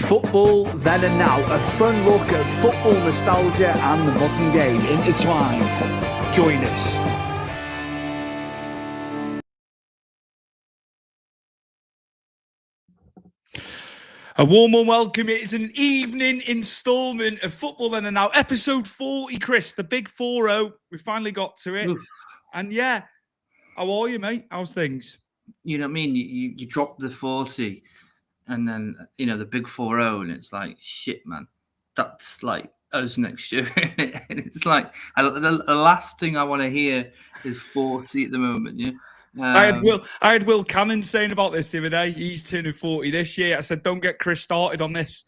Football Then and Now, a fun look at football nostalgia and the modern game intertwined. Join us. A warm welcome. It is an evening instalment of Football Then and Now, episode 40, Chris, the big 4-0. We finally got to it. Oof. And yeah, how are you, mate? How's things? You know what I mean? You drop the 40 and then, the big 4-0 and it's like, shit, man. That's like us next year. And it's like, the last thing I want to hear is 40 at the moment, yeah? I had Will Cannon saying about this the other day. He's turning 40 this year. I said, don't get Chris started on this.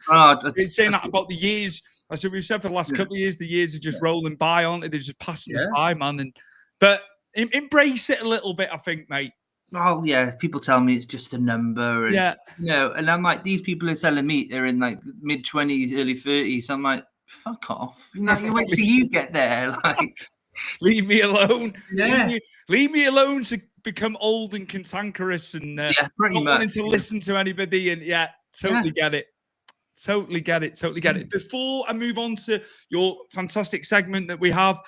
He's saying that about the years. I said, we've said for the last couple of years, the years are just rolling by, aren't they? They're just passing us by, man. But embrace it a little bit, I think, mate. Oh, yeah. People tell me it's just a number. And, and I'm like, these people are telling me they're in like mid-20s, early 30s. I'm like, fuck off. You wait till you get there. Like, leave me alone. Yeah. Leave me alone to become old and cantankerous and not wanting to listen to anybody. And totally get it. Totally get it. Before I move on to your fantastic segment that we have,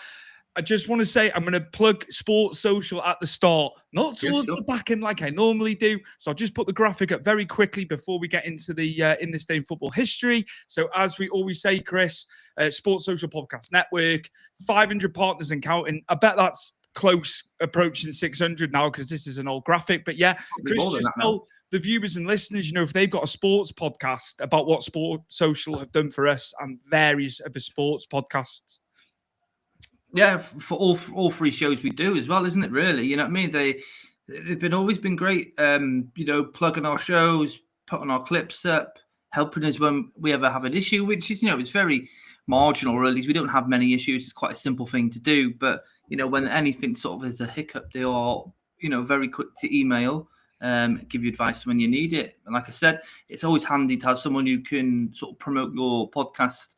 I just want to say I'm going to plug Sports Social at the start, not towards the back end like I normally do. So I'll just put the graphic up very quickly before we get into the In This Day in Football history. So as we always say, Chris, Sports Social Podcast Network, 500 partners and counting. I bet that's close approaching 600 now because this is an old graphic. But yeah, Chris, just tell the viewers and listeners, if they've got a sports podcast about what Sports Social have done for us and various other sports podcasts. Yeah, for all three shows we do as well, isn't it? Really, you know what I mean? They've always been great. Plugging our shows, putting our clips up, helping us when we ever have an issue, which is it's very marginal. Really, we don't have many issues. It's quite a simple thing to do. But when anything sort of is a hiccup, they are very quick to email, give you advice when you need it. And like I said, it's always handy to have someone who can sort of promote your podcast.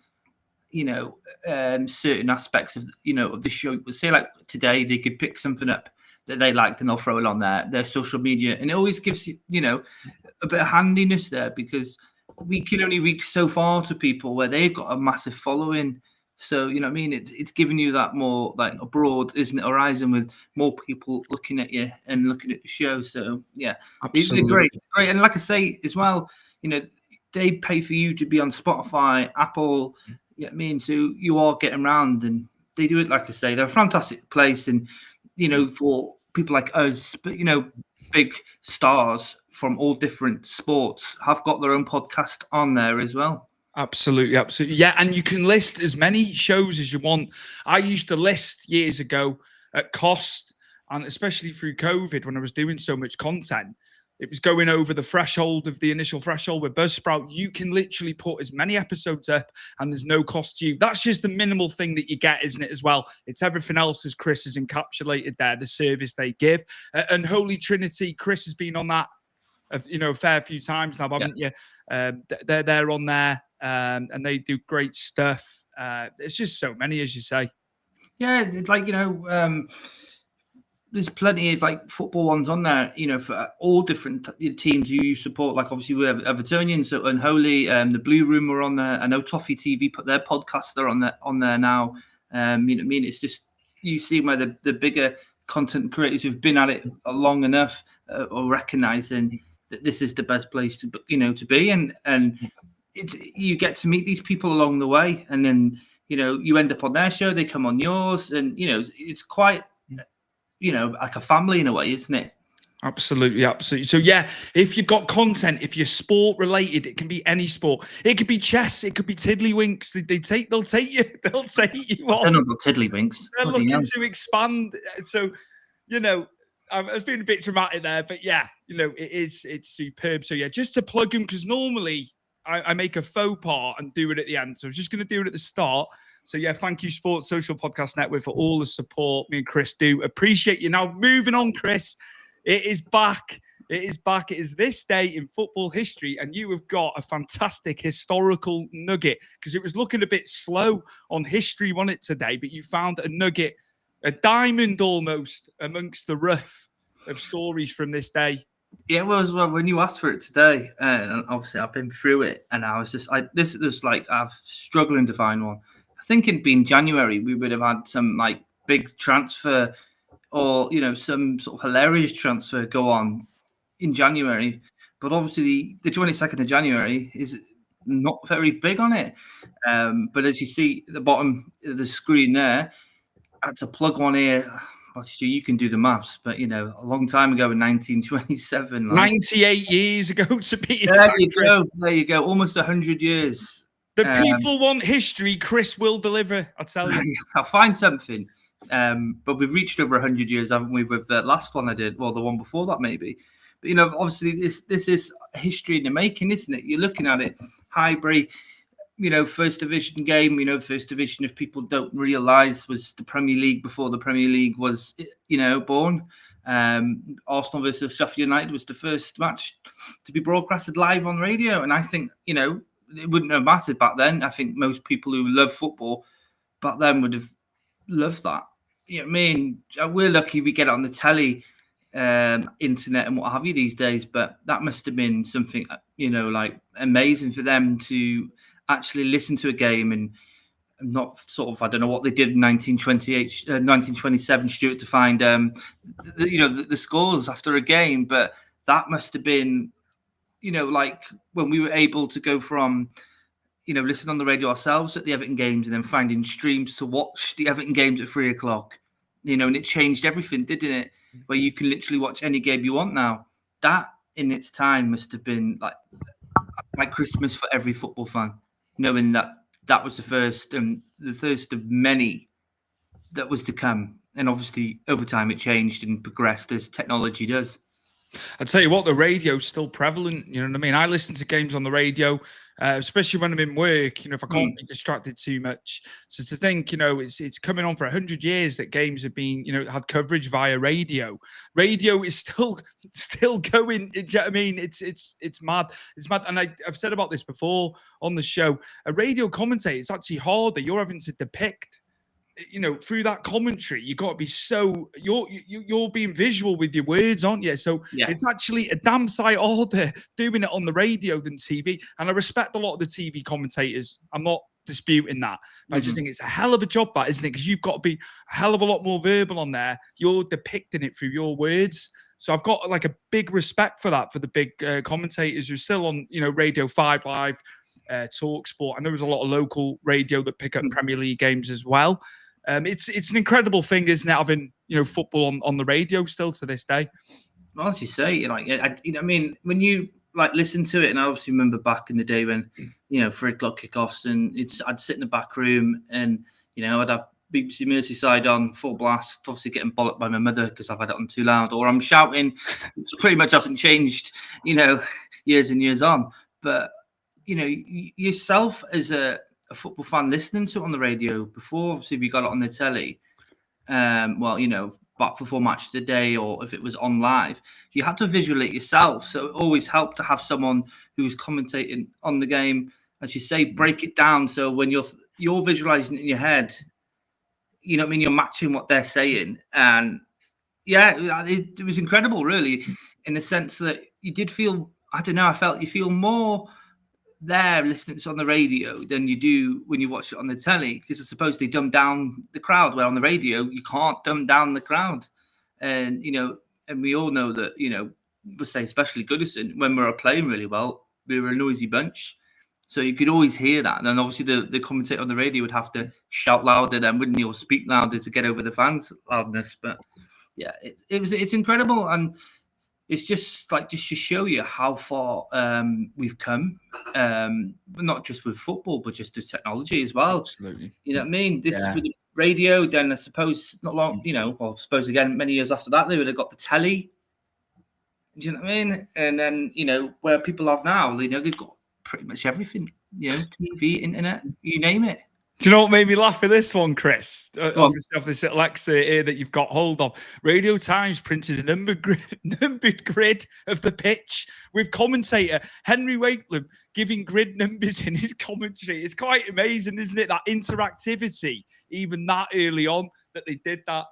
Certain aspects of of the show. Say like today, they could pick something up that they liked and they'll throw it on their social media, and it always gives you a bit of handiness there because we can only reach so far to people where they've got a massive following. So what I mean, it's giving you that more like a broad, isn't it, horizon with more people looking at you and looking at the show. So yeah, absolutely great, and like I say as well, they pay for you to be on Spotify, Apple. You know what I mean? So you are getting around and they do it, like I say, they're a fantastic place. And, for people like us, but, big stars from all different sports have got their own podcast on there as well. Absolutely. Yeah. And you can list as many shows as you want. I used to list years ago at cost, and especially through COVID when I was doing so much content. It was going over the threshold of the initial threshold with Buzzsprout. You can literally put as many episodes up and there's no cost to you. That's just the minimal thing that you get, isn't it, as well? It's everything else, as Chris has encapsulated there, the service they give. And Holy Trinity, Chris has been on that, a fair few times now, haven't you? They're on there and they do great stuff. It's just so many, as you say. Yeah, it's like, there's plenty of like football ones on there, for all different teams you support. Like obviously we have Evertonians, so Unholy, the Blue Room are on there. I know Toffee TV put their podcast on there now. It's just you see where the bigger content creators who've been at it long enough are recognizing that this is the best place to be, and it's you get to meet these people along the way, and then you end up on their show, they come on yours, and it's quite. Like a family in a way, isn't it? Absolutely. So yeah, if you've got content, if you're sport related, it can be any sport. It could be chess, it could be tiddlywinks. They'll take you on. I don't know about tiddlywinks. They're looking to expand. So, I've been a bit dramatic there, but yeah, it's superb. So yeah, just to plug them, because normally I make a faux pas and do it at the end. So I was just going to do it at the start. So yeah, thank you, Sports Social Podcast Network, for all the support. Me and Chris do appreciate you. Now, moving on, Chris, it is back. It is this day in football history, and you have got a fantastic historical nugget because it was looking a bit slow on history, wasn't it, today? But you found a nugget, a diamond almost, amongst the rough of stories from this day. Yeah, it was. Well, when you asked for it today, and obviously I've been through it, and I was just, this is like, I'm struggling to find one. I think it'd been January, we would have had some like big transfer, or some sort of hilarious transfer go on in January. But obviously, the 22nd of January is not very big on it. But as you see at the bottom of the screen there, I had to plug one here. You can do the maths, but a long time ago in 1927, 98 years ago to be exact. There you go. There you go. Almost 100 years. The people want history. Chris will deliver. I'll tell you. I'll find something. But we've reached over 100 years, haven't we? With the last one I did, well, the one before that maybe. But obviously this is history in the making, isn't it? You're looking at it, Highbury. First division game, first division, if people don't realise, was the Premier League before the Premier League was, born. Arsenal versus Sheffield United was the first match to be broadcasted live on radio. And I think, it wouldn't have mattered back then. I think most people who love football back then would have loved that. I mean, we're lucky we get it on the telly, internet and what have you these days, but that must have been something, like amazing for them to actually listen to a game and not sort of, I don't know what they did in 1928, 1927, Stuart, to find, the scores after a game. But that must have been, like when we were able to go from, listen on the radio ourselves at the Everton games and then finding streams to watch the Everton games at 3:00, and it changed everything, didn't it? Where you can literally watch any game you want now. That in its time must have been like Christmas for every football fan, knowing that was the first of many that was to come. And obviously over time it changed and progressed as technology does. I'll tell you what, the radio's still prevalent. You know what I mean? I listen to games on the radio, especially when I'm in work, if I can't be distracted too much. So to think, it's coming on for 100 years that games have been, had coverage via radio. Radio is still going. Do you know what I mean? It's mad. It's mad. And I've said about this before on the show. A radio commentator is actually harder. You're having to depict, through that commentary, you got to be you're being visual with your words, aren't you? So It's actually a damn sight harder doing it on the radio than TV. And I respect a lot of the TV commentators. I'm not disputing that. But I just think it's a hell of a job, that, isn't it? Because you've got to be a hell of a lot more verbal on there. You're depicting it through your words. So I've got like a big respect for that, for the big commentators who are still on, Radio 5 Live, Talk Sport. I know there's a lot of local radio that pick up Premier League games as well. It's an incredible thing, isn't it, having football on the radio still to this day. Well, as you say, I mean, when you listen to it, and I obviously remember back in the day when 3:00 kickoffs, and I'd sit in the back room, and I'd have BBC Merseyside on full blast, obviously getting bollocked by my mother because I've had it on too loud, or I'm shouting. It pretty much hasn't changed, years and years on. But yourself as a football fan listening to it on the radio before, obviously we got it on the telly, back before Match of the Day, or if it was on live, you had to visualize yourself. So it always helped to have someone who was commentating on the game, as you say, break it down. So when you're visualizing it in your head, you're matching what they're saying. And it was incredible, really, in the sense that you did feel, I don't know, I felt you feel more there listening to it on the radio than you do when you watch it on the telly, because I suppose they dumb down the crowd, where on the radio you can't dumb down the crowd. And and we all know that, we'll say especially Goodison, when we were playing really well, we were a noisy bunch, so you could always hear that. And then obviously the commentator on the radio would have to shout louder then, wouldn't he, or speak louder to get over the fans' loudness. But it's incredible. And it's just to show you how far we've come, not just with football, but just with technology as well. Absolutely. You know what I mean? This with the radio, then I suppose not long, I suppose again, many years after that, they would have got the telly. Do you know what I mean? And then, where people are now, they've got pretty much everything, TV, internet, you name it. Do you know what made me laugh at this one, Chris? Obviously, of this Alexa here that you've got hold of. Radio Times printed a numbered grid of the pitch with commentator Henry Wakelam giving grid numbers in his commentary. It's quite amazing, isn't it? That interactivity, even that early on, that they did that.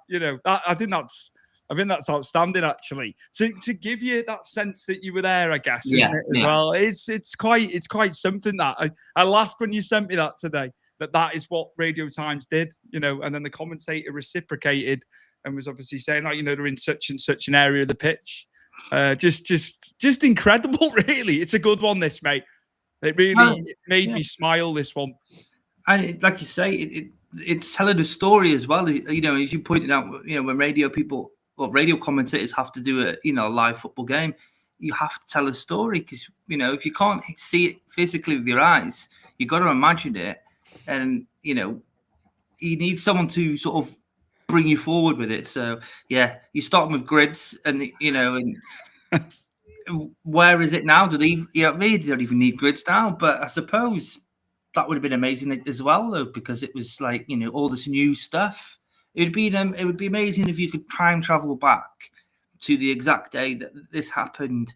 I think that's I think that's outstanding, actually. To give you that sense that you were there, I guess, isn't it, as well? It's quite something that I laughed when you sent me that today, that is what Radio Times did, and then the commentator reciprocated and was obviously saying, they're in such and such an area of the pitch. Just incredible, really. It's a good one, this, mate. It really made me smile, this one. And like you say, it's telling a story as well. As you pointed out, when radio commentators have to do a live football game, you have to tell a story because, if you can't see it physically with your eyes, you got to imagine it. And, you need someone to sort of bring you forward with it. So, you start with grids and, and where is it now? Maybe they don't even need grids now, but I suppose that would have been amazing as well, though, because it was like, all this new stuff. It would be amazing if you could time travel back to the exact day that this happened,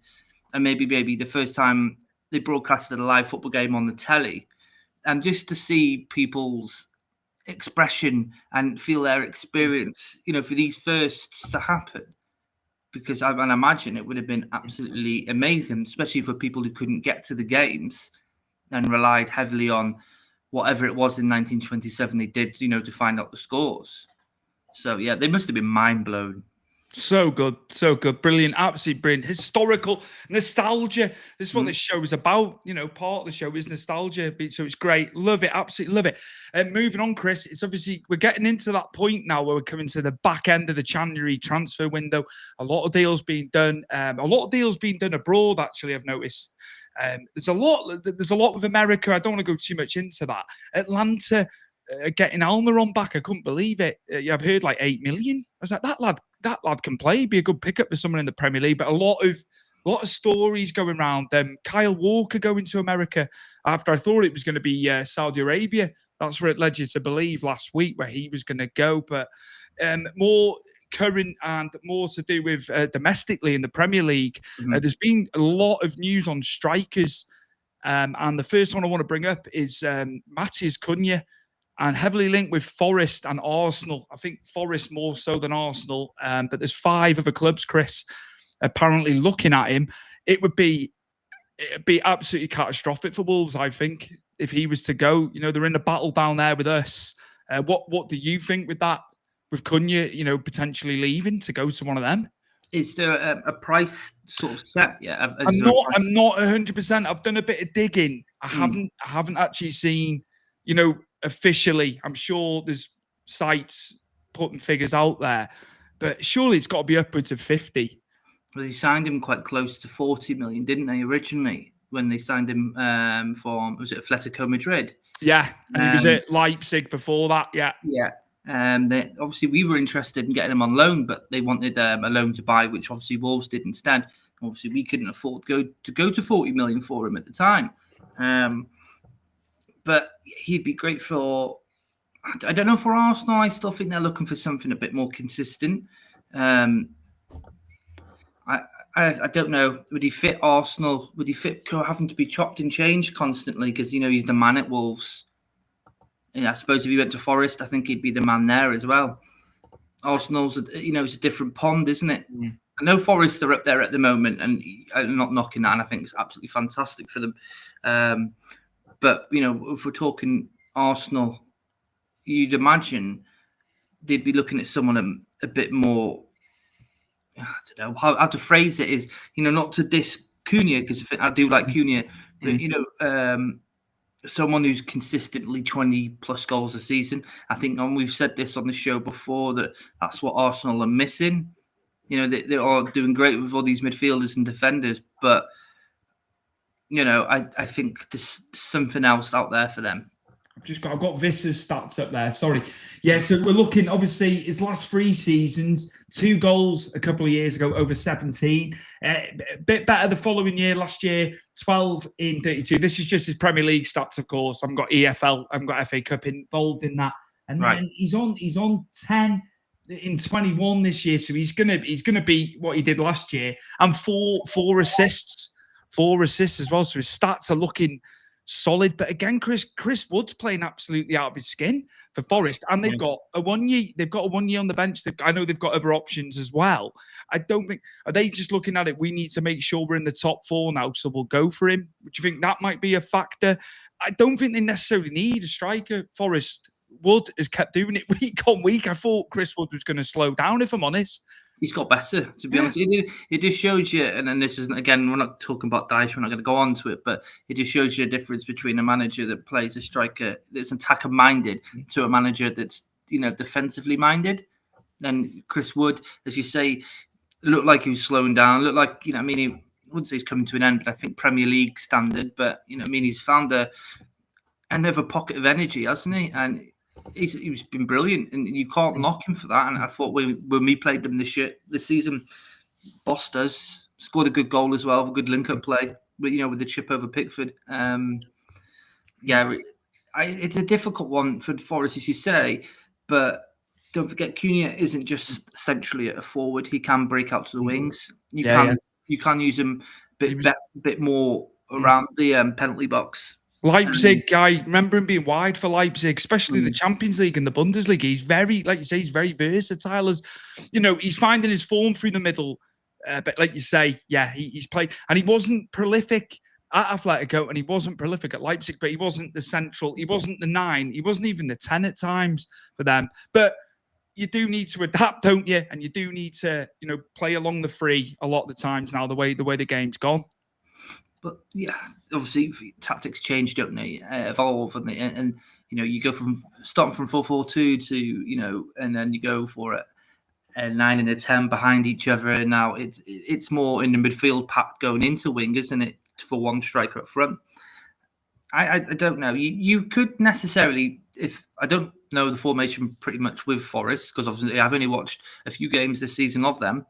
and maybe the first time they broadcasted a live football game on the telly, and just to see people's expression and feel their experience, for these firsts to happen. Because I imagine it would have been absolutely amazing, especially for people who couldn't get to the games and relied heavily on whatever it was in 1927 they did, to find out the scores. So, they must have been mind blown. So good. Brilliant. Absolutely brilliant. Historical nostalgia. This is what this show is about. Part of the show is nostalgia. So it's great. Love it. Absolutely love it. And moving on, Chris, it's obviously, we're getting into that point now where we're coming to the back end of the January transfer window. A lot of deals being done. Abroad, actually, I've noticed. There's a lot with America. I don't want to go too much into that. Atlanta getting Almiron back. I couldn't believe it. I've heard like 8 million. I was like, that lad can play. Be a good pickup for someone in the Premier League. But a lot of stories going around. Kyle Walker going to America after I thought it was going to be Saudi Arabia. That's where it led you to believe last week where he was going to go. But more current and more to do with domestically in the Premier League. There's been a lot of news on strikers. And the first one I want to bring up is Matheus Cunha, and heavily linked with Forest and Arsenal. I think Forest more so than Arsenal. But there's 5 other clubs, Chris, apparently looking at him. It'd be absolutely catastrophic for Wolves, I think, if he was to go. They're in a battle down there with us. What do you think with that? With Cunha, potentially leaving to go to one of them? Is there a price sort of set? Yeah, I'm not 100%. I've done a bit of digging. I haven't actually seen, officially. I'm sure there's sites putting figures out there, but surely it's got to be upwards of 50. Well, they signed him quite close to 40 million, didn't they, originally, when they signed him was it Atletico Madrid? Yeah, and he was at Leipzig before that, yeah. Yeah. Obviously, we were interested in getting him on loan, but they wanted a loan to buy, which obviously Wolves did instead. Obviously, we couldn't afford to go to 40 million for him at the time. But he'd be great for, I don't know, for Arsenal. I still think they're looking for something a bit more consistent. I don't know. Would he fit Arsenal? Would he fit having to be chopped and changed constantly? Because, he's the man at Wolves. And I suppose if he went to Forest, I think he'd be the man there as well. Arsenal's, it's a different pond, isn't it? I know Forest are up there at the moment, and I'm not knocking that, and I think it's absolutely fantastic for them. But, if we're talking Arsenal, you'd imagine they'd be looking at someone a bit more, I don't know how to phrase it, is, not to diss Cunha, because I do like Cunha, but, someone who's consistently 20 plus goals a season. I think, and we've said this on the show before, that's what Arsenal are missing. They are doing great with all these midfielders and defenders, but I think there's something else out there for them. I've got Vissa's stats up there. Sorry. Yeah, so we're looking, obviously, his last 3 seasons, 2 goals a couple of years ago, over 17. A bit better the following year, last year, 12 in 32. This is just his Premier League stats, of course. I've got EFL, I've got FA Cup involved in that. And then he's on 10 in 21 this year, so he's gonna be what he did last year, and four assists as well. So his stats are looking solid. But again, Chris Wood's playing absolutely out of his skin for Forest, and they've got a 1 year. They've got a 1 year on the bench. I know they've got other options as well. I don't think, are they just looking at it? We need to make sure we're in the top 4 now, so we'll go for him. Do you think that might be a factor? I don't think they necessarily need a striker. Forest. Wood has kept doing it week on week. I thought Chris Wood was going to slow down, if I'm honest. He's got better, to be honest. It just shows you, and then this isn't, again, we're not talking about Dyche, we're not going to go on to it, but it just shows you a difference between a manager that plays a striker that's attacker-minded to a manager that's, defensively minded. And Chris Wood, as you say, looked like he was slowing down, looked like, I wouldn't say he's coming to an end, but I think Premier League standard, but, he's found another pocket of energy, hasn't he? And he's been brilliant, and you can't knock him for that. And I thought when we played them this season, bossed us, scored a good goal as well, a good link-up play, but with the chip over Pickford. It's a difficult one for Forest, as you say, but don't forget Cunha isn't just centrally at a forward; he can break out to the wings. You can use him a bit more around the penalty box. Leipzig, I remember him being wide for Leipzig, especially the Champions League and the Bundesliga. He's very, like you say, he's very versatile. As he's finding his form through the middle. But like you say, he's played, and he wasn't prolific at Atletico, and he wasn't prolific at Leipzig. But he wasn't the central, he wasn't the 9, he wasn't even the 10 at times for them. But you do need to adapt, don't you? And you do need to, play along the free a lot of the times now. The way the game's gone. But obviously tactics change, don't they? Evolve, and you go from starting from 4-4-2 to and then you go for a 9 and a 10 behind each other. And now it's more in the midfield pack going into wing, isn't it? For one striker up front. I don't know. You could necessarily, if I don't know the formation pretty much with Forest, because obviously I've only watched a few games this season of them.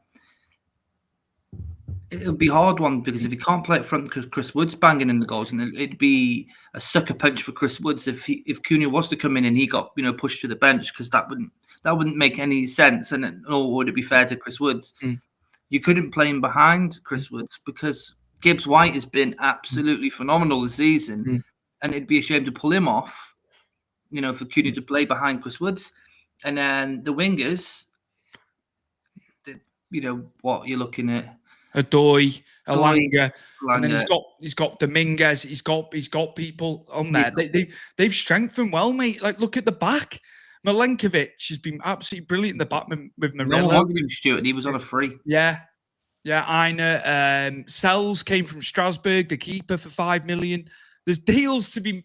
It'll be a hard one, because if he can't play up front because Chris Wood's banging in the goals, and it'd be a sucker punch for Chris Woods if Cunha was to come in and he got pushed to the bench, because that wouldn't make any sense, and nor would it be fair to Chris Woods. You couldn't play him behind Chris Woods, because Gibbs White has been absolutely phenomenal this season, and it'd be a shame to pull him off, for Cunha to play behind Chris Woods. And then the wingers, what you're looking at. Adoy, Elanga, and then he's got Dominguez. He's got people on there. They've strengthened well, mate. Like, look at the back. Milenkovic has been absolutely brilliant in the back with Murillo. No one wanted him, Stuart. He was on a free. Yeah, Einer. Sells came from Strasbourg, the keeper, for 5 million. There's deals to be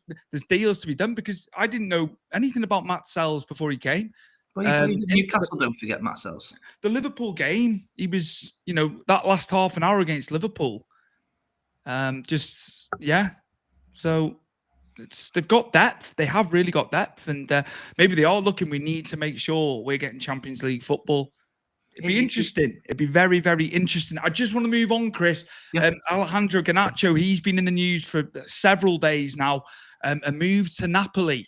done, because I didn't know anything about Matt Sells before he came. Well, Newcastle, don't forget Matt Sells. The Liverpool game, he was, that last half an hour against Liverpool. So they've got depth. They have really got depth, and maybe they are looking. We need to make sure we're getting Champions League football. It'd be interesting. It'd be very, very interesting. I just want to move on, Chris. Alejandro Garnacho, he's been in the news for several days now. A move to Napoli.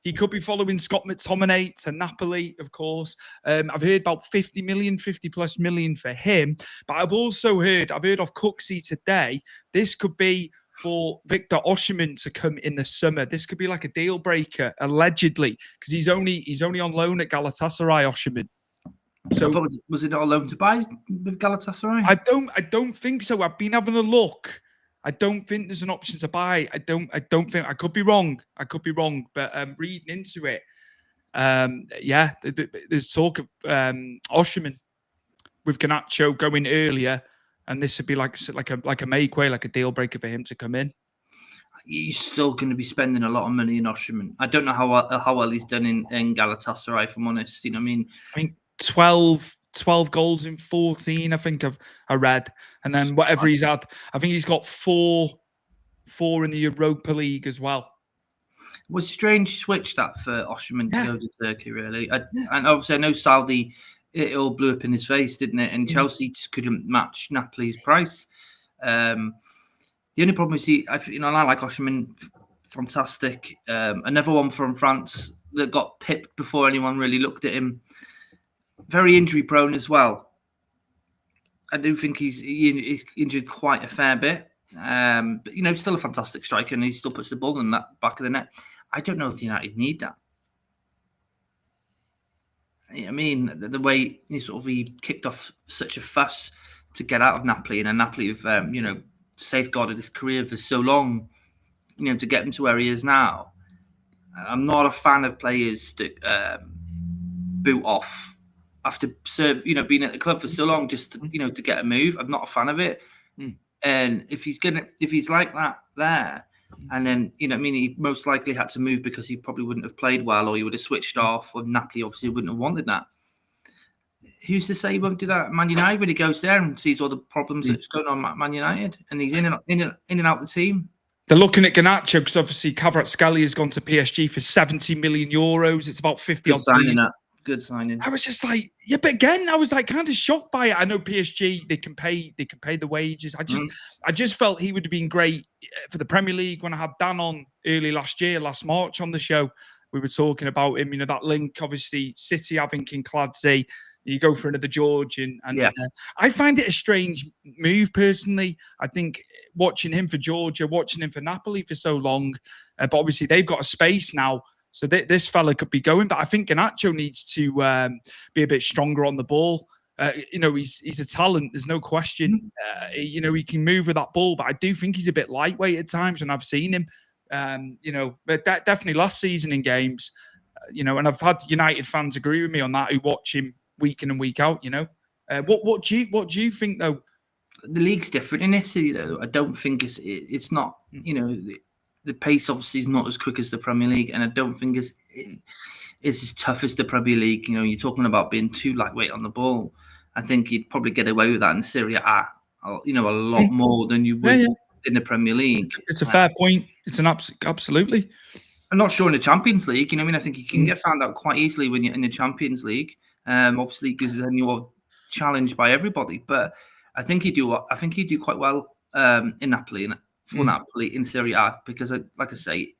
He could be following Scott McTominay to Napoli, of course. I've heard about 50 plus million for him. But I've heard of Cooksey today. This could be for Victor Osimhen to come in the summer. This could be like a deal breaker, allegedly, because he's only on loan at Galatasaray, Osimhen. So was it not a loan to buy with Galatasaray? I don't think so. I've been having a look. I don't think there's an option to buy. I don't think. I could be wrong. But reading into it, there's talk of Osimhen with Garnacho going earlier, and this would be like a make way, like a deal breaker for him to come in. He's still going to be spending a lot of money in Osimhen. I don't know how well he's done in Galatasaray, if I'm honest. I mean, 12 goals in 14, I think I read. And then whatever he's had, I think he's got four in the Europa League as well. It was a strange switch that for Osimhen to go to Turkey, really. And obviously I know Saudi, it all blew up in his face, didn't it? And Chelsea just couldn't match Napoli's price. The only problem is I like Osimhen, fantastic. Another one from France that got pipped before anyone really looked at him. Very injury prone as well. I do think he's injured quite a fair bit. But still a fantastic striker, and he still puts the ball in that back of the net. I don't know if United need that. I mean, the way he kicked off such a fuss to get out of Napoli, and Napoli have safeguarded his career for so long, to get him to where he is now. I'm not a fan of players that boot off after being at the club for so long just to get a move. I'm not a fan of it. And if he's like that there, and then he most likely had to move because he probably wouldn't have played well, or he would have switched off, or Napoli obviously wouldn't have wanted that. Who's to say he won't do that at Man United when he goes there and sees all the problems that's going on at Man United, and he's in and out the team? They're looking at Garnacho because obviously Kvaratskhelia has gone to PSG for 70 million euros. It's about 50 Good signing that. Good signing. I was just like, yeah, but again, I was like kind of shocked by it. I know PSG, they can pay the wages. I just felt he would have been great for the Premier League. When I had Dan on early last March on the show, we were talking about him, that link, obviously City having Kinkladze, you go for another Georgian. And I find it a strange move personally. I think watching him for Georgia, watching him for Napoli for so long, but obviously they've got a space now. So this fella could be going, but I think Garnacho needs to be a bit stronger on the ball. He's a talent. There's no question. He can move with that ball, but I do think he's a bit lightweight at times when I've seen him. But definitely last season in games, and I've had United fans agree with me on that who watch him week in and week out. What do you think though? The league's different in Italy though. I don't think it's not. The pace obviously is not as quick as the Premier League, and I don't think it's as tough as the Premier League. You're talking about being too lightweight on the ball. I think you'd probably get away with that in Serie A, a lot more than you would in the Premier League. It's a fair point. It's an absolutely. I'm not sure in the Champions League. I think you can get found out quite easily when you're in the Champions League. Obviously, because then you're challenged by everybody. But I think you do. I think you do quite well in Napoli for Napoli in Serie A, because, like I say,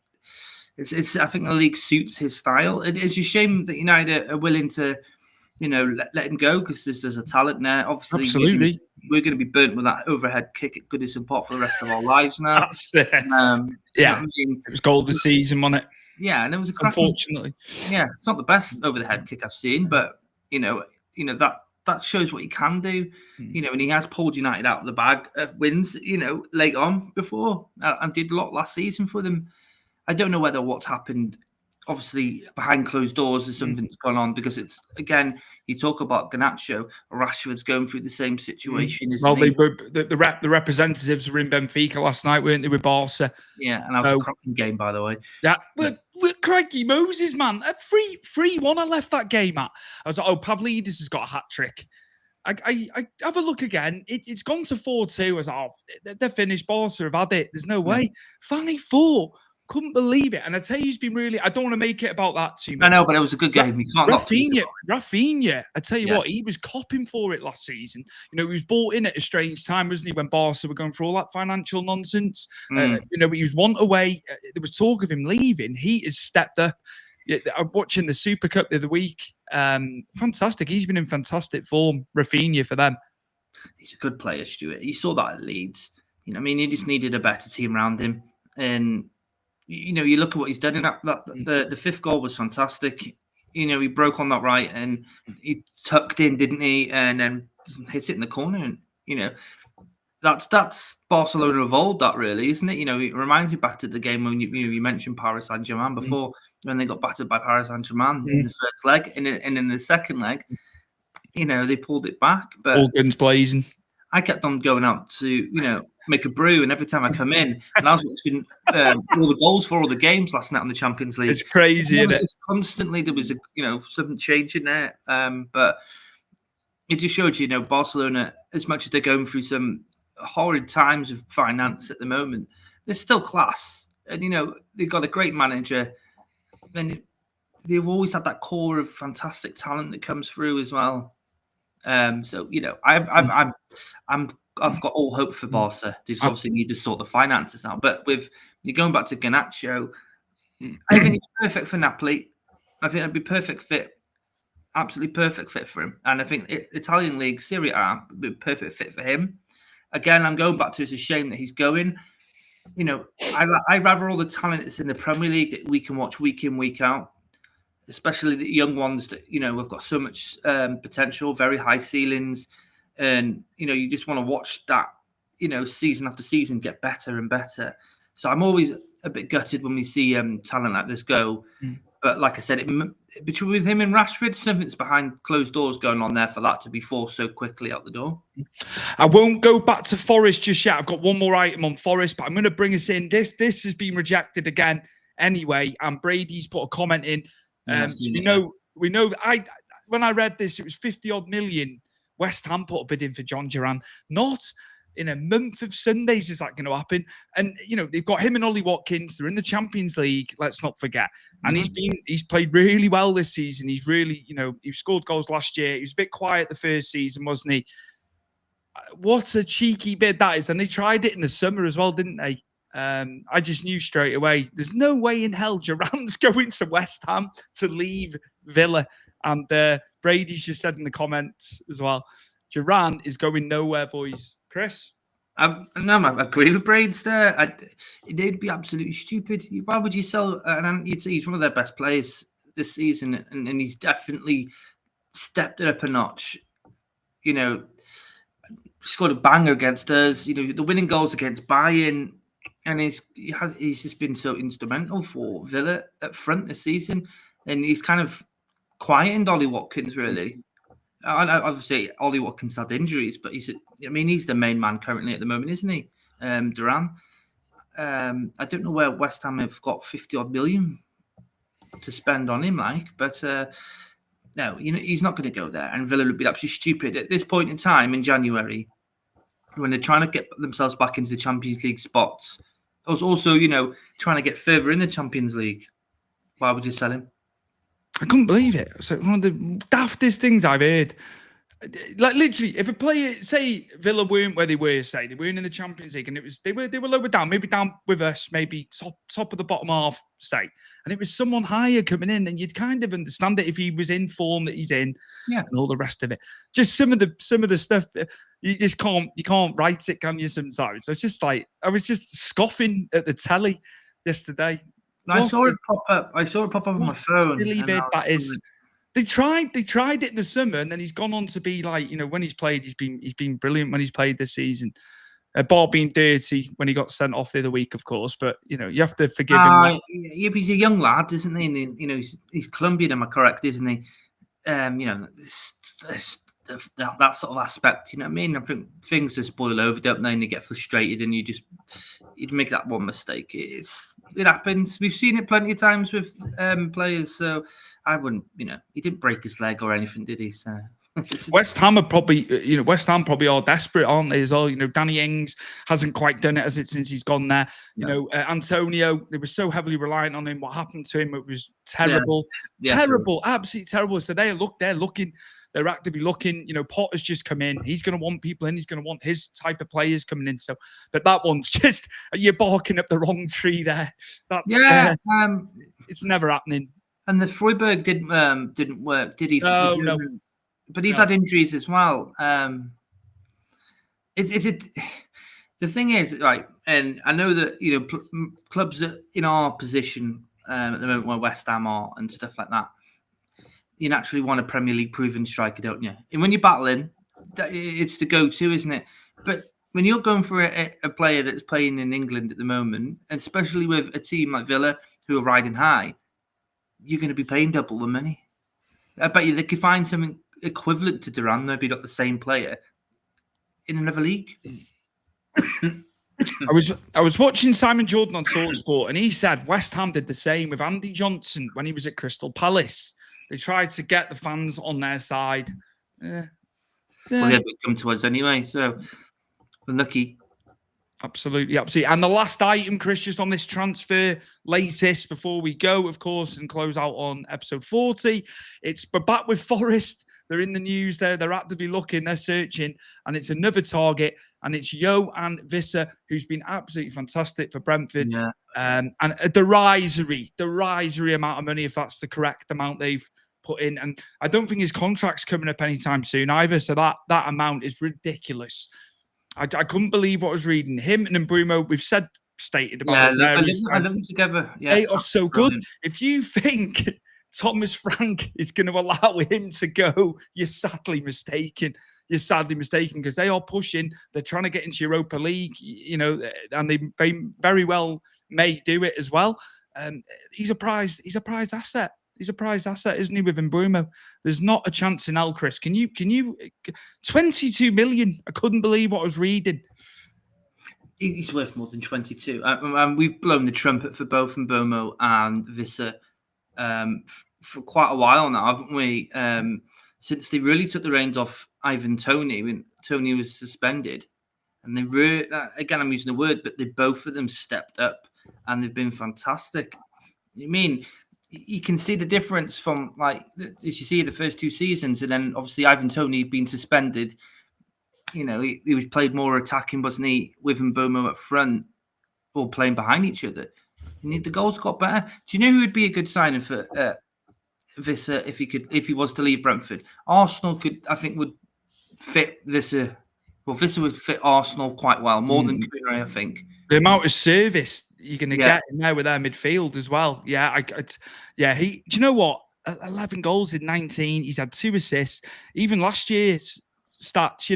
it's. I think the league suits his style. It is a shame that United are willing to, let him go, because there's a talent there. Obviously, absolutely, we're going to be burnt with that overhead kick at Goodison Park for the rest of our lives now. It was goal of the season, wasn't it? Yeah, and it was a cracking, unfortunately. Yeah, it's not the best over the head kick I've seen, but that shows what he can do. And he has pulled United out of the bag of wins, late on before, and did a lot last season for them. I don't know whether what's happened, obviously behind closed doors, is something that's gone on, because it's, again, you talk about Garnacho, Rashford's going through the same situation. Well, the representatives were in Benfica last night, weren't they, with Barca? Yeah, and that was a cracking game, by the way. Yeah, Craigie Moses, man, a 3-1 I left that game at. I was like, Pavlidis has got a hat trick. I have a look again. It's gone to 4-2. I was like, they're finished. Barca have had it. There's no way. 5-4. Couldn't believe it. And I tell you, he's been really. I don't want to make it about that too much. I know, but it was a good game. You can't Rafinha, I tell you what, he was copping for it last season. He was bought in at a strange time, wasn't he, when Barca were going through all that financial nonsense. He was one away. There was talk of him leaving. He has stepped up. I'm watching the Super Cup the other week. Fantastic. He's been in fantastic form. Rafinha for them. He's a good player, Stuart. You saw that at Leeds. He just needed a better team around him. And you look at what he's done in the fifth goal was fantastic. He broke on that right and he tucked in, didn't he? And then hit it in the corner. And, that's Barcelona of old, that really, isn't it? It reminds me back to the game when you mentioned Paris Saint-Germain before, when they got battered by Paris Saint-Germain in the first leg. And in the second leg, they pulled it back. But all guns blazing. I kept on going out to, make a brew, and every time I come in, and I was watching all the goals for all the games last night on the Champions League. It's crazy, isn't it? Constantly there was something changing there, but it just showed Barcelona, as much as they're going through some horrid times of finance at the moment, they're still class, and they've got a great manager, and they've always had that core of fantastic talent that comes through as well. So I've got all hope for Barca. They just obviously need to sort the finances out. But with you going back to Garnacho, I think it's perfect for Napoli. I think it'd be perfect fit, absolutely perfect fit for him. And I think Italian league Serie A would be a perfect fit for him. again, I'm going back to it's a shame that he's going. You know, I'd rather all the talent that's in the Premier League that we can watch week in, week out, especially the young ones that, you know, have got so much potential, very high ceilings. And, you know, you just want to watch that, you know, season after season get better and better. So I'm always a bit gutted when we see talent like this go. But like I said, between with him and Rashford, something's behind closed doors going on there for that to be forced so quickly out the door. I won't go back to Forest just yet. I've got one more item on Forest, but I'm going to bring us in. This has been rejected again anyway, and Brady's put a comment in. So we know that when I read this, it was 50-odd million. West Ham put a bid in for John Duran. Not in a month of Sundays is that going to happen. And, you know, they've got him and Ollie Watkins. They're in the Champions League, let's not forget. And he's played really well this season. He's really, you know, he scored goals last year. He was a bit quiet the first season, wasn't he? What a cheeky bid that is. And they tried it in the summer as well, didn't they? I just knew straight away, there's no way in hell Duran's going to West Ham to leave Villa. And Brady's just said in the comments as well, Duran is going nowhere, boys. Chris? I agree with Braids there. It'd be absolutely stupid. Why would you sell? And you'd say he's one of their best players this season, and he's definitely stepped it up a notch. You know, scored a banger against us. You know, the winning goals against Bayern, and he's just been so instrumental for Villa up front this season. And he's kind of quietened Ollie Watkins, really. Obviously, Ollie Watkins had injuries, but he's the main man currently at the moment, isn't he? Duran. I don't know where West Ham have got 50-odd million to spend on him, but no, you know, he's not going to go there. And Villa would be absolutely stupid at this point in time in January when they're trying to get themselves back into the Champions League spots. I was also, you know, trying to get further in the Champions League. Why would you sell him? I couldn't believe it. So one of the daftest things I've heard. Like literally, if a player, say Villa weren't where they were, say they weren't in the Champions League, and it was they were lower down, maybe down with us, maybe top of the bottom half, say, and it was someone higher coming in, then you'd kind of understand it if he was in form that he's in, and all the rest of it. Just some of the stuff you just can't write it, can you? Sometimes. So it's just like I was just scoffing at the telly yesterday. I saw it pop up on my phone. Silly bit that is. They tried it in the summer, and then he's gone on to be like, you know, when he's played, he's been brilliant when he's played this season. Bar being dirty when he got sent off the other week, of course, but you know, you have to forgive him. Yeah, he's a young lad, isn't he? And, you know, he's Colombian, am I correct, isn't he? You know, that sort of aspect, you know what I mean? I think things just boil over, don't they? And you get frustrated, and you'd make that one mistake. It happens. We've seen it plenty of times with players. So I wouldn't, you know, he didn't break his leg or anything, did he? So West Ham are probably are desperate, aren't they? As well, you know, Danny Ings hasn't quite done it since he's gone there. You know, Antonio, they were so heavily reliant on him. What happened to him? It was terrible, terrible, absolutely terrible. So they're looking. They're actively looking. You know, Potter's just come in. He's going to want people in. He's going to want his type of players coming in. So, but that one's just you're barking up the wrong tree there. That's it's never happening. And the Freiburg didn't work, did he? No. But he's had injuries as well. The thing is, right, and I know that, you know, clubs in our position at the moment where West Ham are and stuff like that, you naturally want a Premier League proven striker, don't you? And when you're battling, it's the go-to, isn't it? But when you're going for a player that's playing in England at the moment, and especially with a team like Villa who are riding high, you're going to be paying double the money. I bet you they could find something equivalent to Duran, maybe not the same player, in another league. I was watching Simon Jordan on TalkSport, and he said West Ham did the same with Andy Johnson when he was at Crystal Palace. They tried to get the fans on their side. Well, they come to us anyway, so we're lucky. Absolutely. And the last item, Chris, just on this transfer latest before we go, of course, and close out on episode 40. We're back with Forest. They're in the news there. They're actively looking. They're searching. And it's another target. And it's and Wissa, who's been absolutely fantastic for Brentford. Yeah. And a derisory amount of money, if that's the correct amount they've put in. And I don't think his contract's coming up anytime soon either. So that amount is ridiculous. I couldn't believe what I was reading. Him and Mbeumo, we've stated about I love them together. Yeah, they are so good. If you think Thomas Frank is going to allow him to go, you're sadly mistaken. You're sadly mistaken because they are pushing. They're trying to get into Europa League, and they very well may do it as well. He's a prized asset. He's a prized asset, isn't he, with Mbeumo? There's not a chance in hell, Chris. Can you 22 million? I couldn't believe what I was reading. He's worth more than 22. And we've blown the trumpet for both Mbeumo and Wissa for quite a while now, haven't we? Since they really took the reins off Ivan Toney when Toney was suspended. And they really, again, I'm using the word, but both of them stepped up and they've been fantastic. I mean, you can see the difference from, like, as you see the first 2 seasons, and then obviously Ivan Toney being suspended. He was played more attacking, wasn't he, with Mbeumo up front or playing behind each other. And the goals got better. Do you know who would be a good signing for Wissa if he was to leave Brentford? Arsenal would fit Wissa. Well, Wissa would fit Arsenal quite well, more than Cunha, I think. The amount of service you're going to get in there with their midfield as well. Yeah, do you know what? 11 goals in 19. He's had 2 assists. Even last year's stats,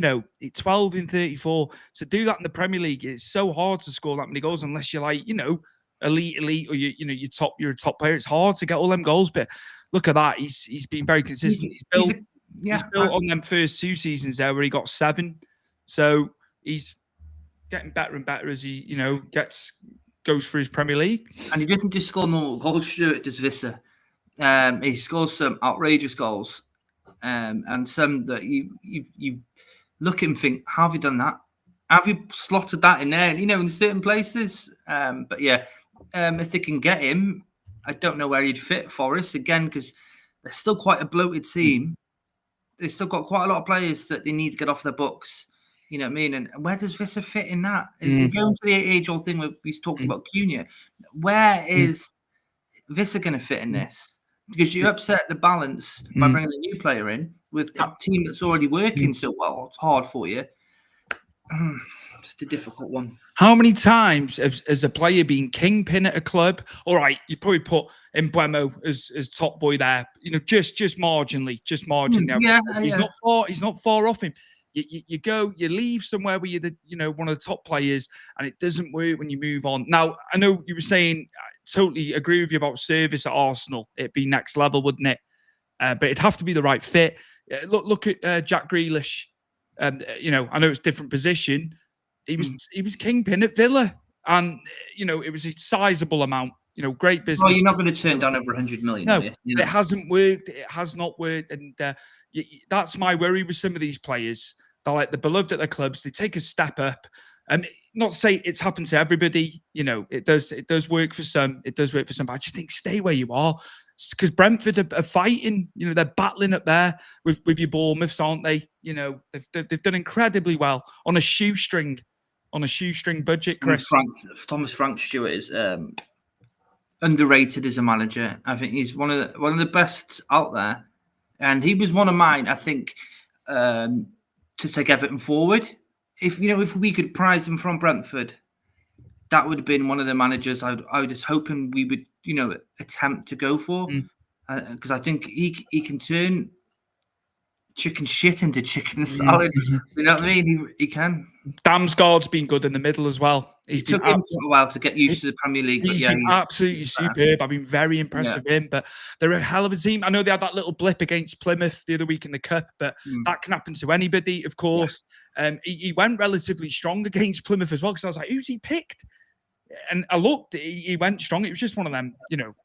12 in 34. To do that in the Premier League, it's so hard to score that many goals unless you're like, elite, or you're a top player. It's hard to get all them goals. But look at that. He's been very consistent. He's built on them first 2 seasons there where he got 7. So he's getting better and better as he, goes for his Premier League. And he doesn't just score normal goals, Stuart, does Wissa. He scores some outrageous goals. And some that you look at him and think, how have you done that? Have you slotted that in there? In certain places. But if they can get him, I don't know where he'd fit Forest again, because they're still quite a bloated team. They've still got quite a lot of players that they need to get off their books. You know what I mean? And where does Wissa fit in that? Going to the age-old thing where we talked about Cunha, where is Wissa going to fit in this? Because you upset the balance by bringing a new player in with a team that's already working so well. It's hard for you. Just a difficult one. How many times has a player been kingpin at a club? All right, you probably put Mbeumo as top boy there. Just marginally. He's not far off him. You leave somewhere where you're one of the top players, and it doesn't work when you move on. Now, I know you were saying, I totally agree with you about service at Arsenal. It'd be next level, wouldn't it? But it'd have to be the right fit. Look at Jack Grealish. I know it's a different position. He was kingpin at Villa, and it was a sizable amount. Great business. Well, you're not going to turn down over 100 million. No, it hasn't worked. It has not worked, and that's my worry with some of these players. They're beloved at their clubs. They take a step up. Not to say it's happened to everybody. It does work for some. It does work for some. But I just think stay where you are, because Brentford are fighting. They're battling up there with your Bournemouths, aren't they? They've done incredibly well on a shoestring budget. Chris, Thomas Frank Stewart is underrated as a manager. I think he's one of the best out there, and he was one of mine. I think to take Everton forward. If we could prize him from Brentford, that would have been one of the managers I was hoping we would attempt to go for, because I think he can turn chicken shit into chicken salad. You know what I mean? He can. Damsgaard's been good in the middle as well. It took him a while to get used to the Premier League. He's been absolutely superb. I've been very impressed with him. But they're a hell of a team. I know they had that little blip against Plymouth the other week in the Cup, but that can happen to anybody, of course. Yeah. He went relatively strong against Plymouth as well, because I was like, who's he picked? And I looked, he went strong. It was just one of them,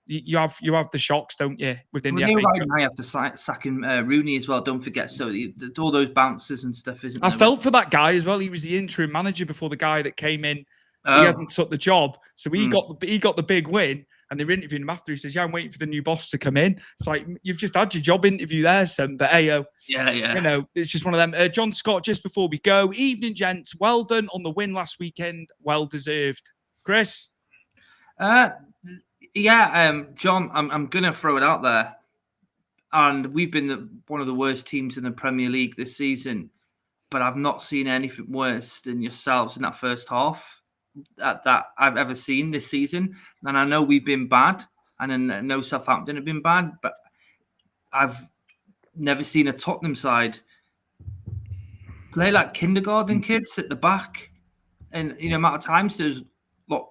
you have the shocks, don't you, within the FA Cup. I have to sack him Rooney as well, don't forget. So all those bounces and stuff, isn't I felt for that guy as well. He was the interim manager before the guy that came in. He hadn't took the job. So he got the big win, and they were interviewing him after. He says, I'm waiting for the new boss to come in. It's like, you've just had your job interview there, son. But hey, it's just one of them. John Scott, just before we go, evening, gents. Well done on the win last weekend. Well deserved. Chris? John, I'm going to throw it out there. And we've been one of the worst teams in the Premier League this season. but I've not seen anything worse than yourselves in that first half that I've ever seen this season. And I know we've been bad, and I know Southampton have been bad, but I've never seen a Tottenham side play like kindergarten kids at the back. And, amount of times there's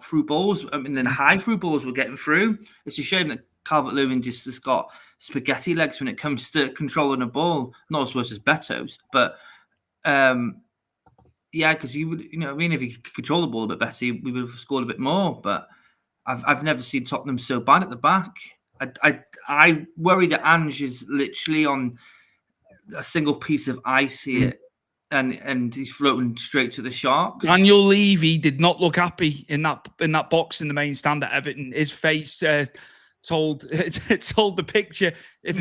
through balls, then high through balls were getting through. It's a shame that Calvert-Lewin just has got spaghetti legs when it comes to controlling a ball. Not as much as Beto's, but because he would, if he could control the ball a bit better, we would have scored a bit more. But I've never seen Tottenham so bad at the back. I worry that Ange is literally on a single piece of ice here. And he's floating straight to the Sharks. Daniel Levy did not look happy in that box in the main stand at Everton. His face told the picture. If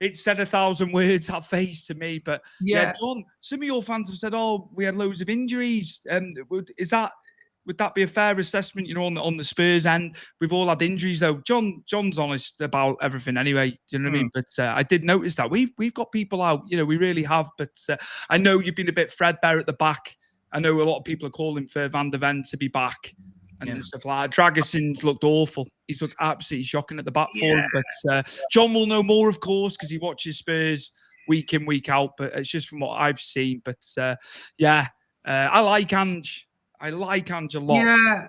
it said 1,000 words, that face to me. But yeah, John, some of your fans have said, "Oh, we had loads of injuries." Would that be a fair assessment? On the Spurs end, we've all had injuries though. John's honest about everything anyway. Do you know what I mean? But I did notice that we've got people out. We really have. But I know you've been a bit threadbare at the back. I know a lot of people are calling for Van der Ven to be back and stuff like that. Dragason's looked awful. He's looked absolutely shocking at the back for him. But John will know more, of course, because he watches Spurs week in, week out. But it's just from what I've seen. But I like Ange. I like Ange a lot. Yeah,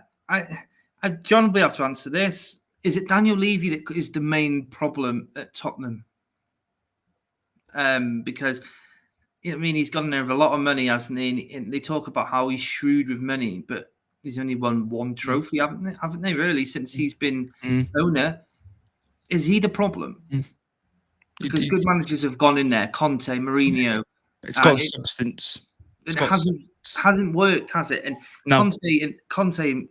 John will be able to answer this. Is it Daniel Levy that is the main problem at Tottenham? Because he's gone there with a lot of money, hasn't he? And they talk about how he's shrewd with money, but he's only won one trophy, haven't they? Really, since he's been owner, is he the problem? Because good managers have gone in there, Conte, Mourinho. It's got substance. It hasn't worked, has it? And no. Conte,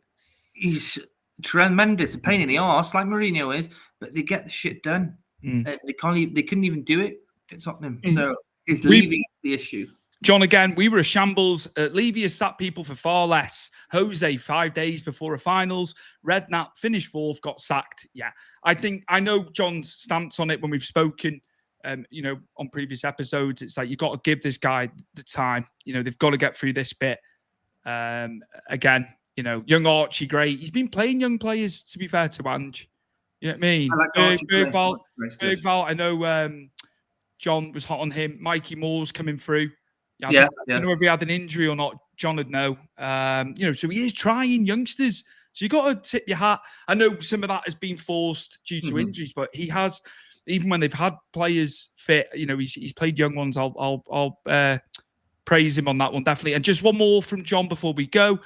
he's tremendous, a pain in the arse, like Mourinho is, but they get the shit done. They couldn't even do it at Tottenham. So is Levy the issue? John, again, we were a shambles. Levy has sat people for far less. Jose, 5 days before a finals. Redknapp finished fourth, got sacked. Yeah, I know John's stance on it when we've spoken. On previous episodes, it's like, you got to give this guy the time. They've got to get through this bit. Again, young Archie, great. He's been playing young players, to be fair to Ange. You know what I mean? Bergvall, I know John was hot on him. Mikey Moore's coming through. I don't know if he had an injury or not. John would know. So he is trying youngsters. So you got to tip your hat. I know some of that has been forced due to injuries, but he has. Even when they've had players fit, he's played young ones. I'll praise him on that one, definitely. And just one more from John before we go.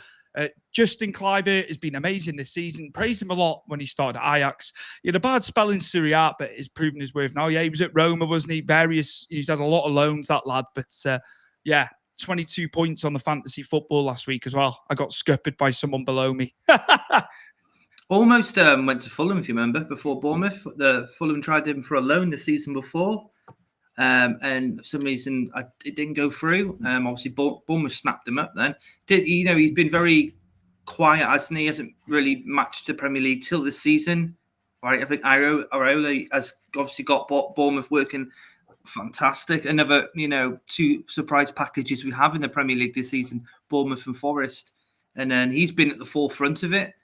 Justin Kluivert has been amazing this season. Praised him a lot when he started at Ajax. He had a bad spell in Serie A, but he's proven his worth now. Yeah, he was at Roma, wasn't he? He's had a lot of loans, that lad. But 22 points on the fantasy football last week as well. I got scuppered by someone below me. Almost went to Fulham, if you remember, before Bournemouth. Fulham tried him for a loan the season before, and for some reason it didn't go through. Obviously, Bournemouth snapped him up then. He's been very quiet, hasn't he? He hasn't really matched the Premier League till this season. Right, I think Areola has obviously got Bournemouth working fantastic. Another, 2 surprise packages we have in the Premier League this season, Bournemouth and Forest. And then he's been at the forefront of it.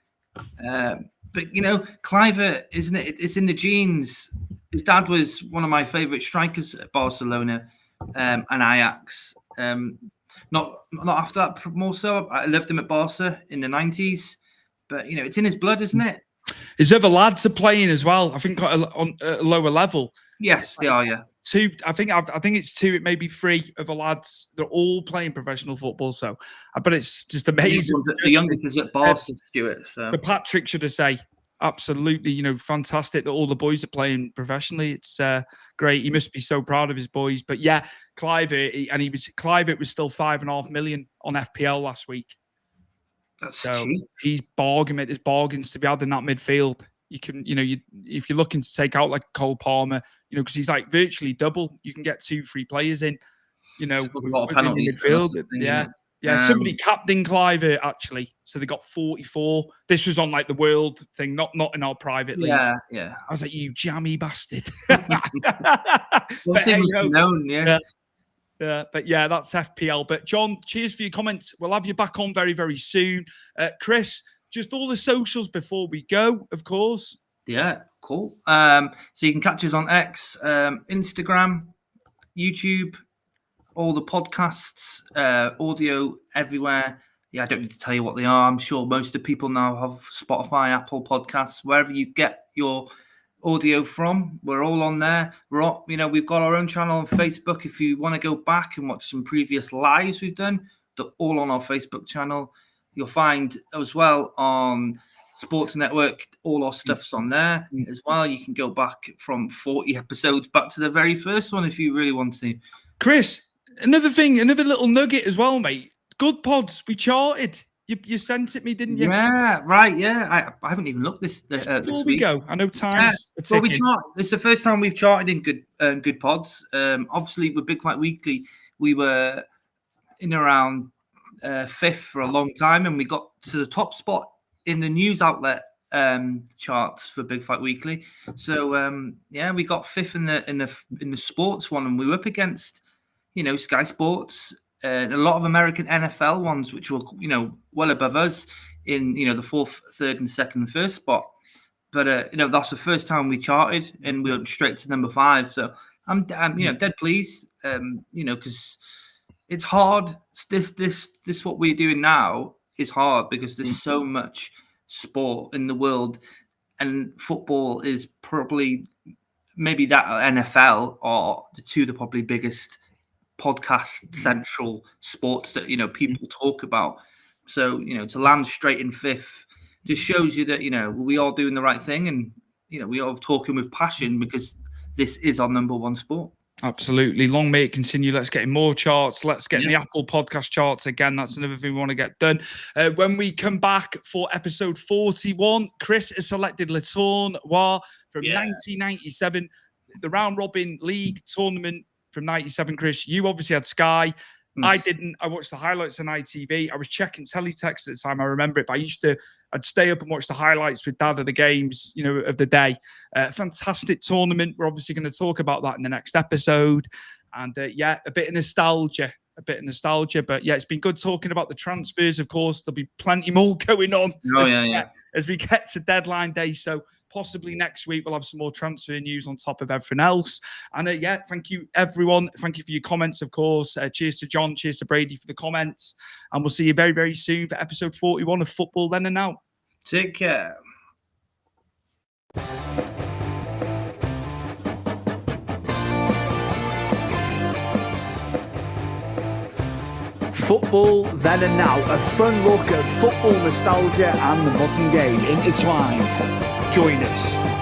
But Kluivert, isn't it? It's in the genes. His dad was one of my favourite strikers at Barcelona and Ajax. Not after that, more so. I loved him at Barca in the 90s. But it's in his blood, isn't it? His other lads are playing as well. I think on a lower level. Yes, they are. Yeah. 2. I think it's 2. It may be 3 of the lads. They're all playing professional football. So, but it's just amazing. The youngest is at Barca, Stuart. So. The Patrick, should I say? Absolutely. Fantastic that all the boys are playing professionally. It's great. He must be so proud of his boys. But yeah, Kluivert was still 5.5 million on FPL last week. That's cheap. He's bargaining. There's bargains to be had in that midfield. You can, if you're looking to take out like Cole Palmer, because he's like virtually double. You can get 2-3 players in. A lot of penalties. Midfield. Somebody captained Kluivert actually, so they got 44. This was on like the world thing, not in our private league. Yeah. I was like, you jammy bastard. But, hey, known, yeah. But yeah, that's FPL. But John, cheers for your comments. We'll have you back on very, very soon. Chris, just all the socials before we go, of course. Yeah, cool. So you can catch us on X, Instagram, YouTube, all the podcasts, audio everywhere. Yeah, I don't need to tell you what they are. I'm sure most of the people now have Spotify, Apple Podcasts, wherever you get your audio from. We're all on there. We've got our own channel on Facebook. If you want to go back and watch some previous lives we've done, they're all on our Facebook channel. You'll find as well on Sports Network, all our stuff's on there as well. You can go back from 40 episodes back to the very first one if you really want to. Chris, another little nugget as well, mate. Good pods, we charted. You sent it me, didn't you? Yeah, right. Yeah, I haven't even looked this Before we go, I know time's a ticking. It's the first time we've charted in good pods. Obviously, with Big Fight Weekly, we were in around 5th for a long time, and we got to the top spot in the news outlet charts for Big Fight Weekly. So we got 5th in the sports one, and we were up against Sky Sports. A lot of American NFL ones, which were, well above us in, the 4th, 3rd, and 2nd and 1st spot. But, that's the first time we charted and we went straight to number 5. So I'm dead pleased, because it's hard. This what we're doing now is hard because there's so much sport in the world, and football is probably maybe that NFL are the probably biggest podcast central sports that people talk about. So to land straight in 5th just shows you that we are doing the right thing, and we are talking with passion because this is our number one sport. Absolutely. Long may it continue. Let's get in more charts. Let's get in the Apple podcast charts again. That's another thing we want to get done. When we come back for episode 41, Chris has selected Le Tournoi from 1997, the round robin league tournament from 97. Chris, you obviously had Sky. I didn't. I watched the highlights on ITV. I was checking teletext at the time. I remember it, but I'd stay up and watch the highlights with Dad of the games, of the day. Fantastic tournament. We're obviously going to talk about that in the next episode. And a bit of nostalgia. But it's been good talking about the transfers. Of course, there'll be plenty more going on as we get to deadline day. So possibly next week we'll have some more transfer news on top of everything else. And thank you everyone. Thank you for your comments, of course. Cheers to John. Cheers to Brady for the comments. And we'll see you very, very soon for episode 41 of Football Then and Now. Take care. Football Then and Now, a fun look at football nostalgia and the modern game intertwined. Join us.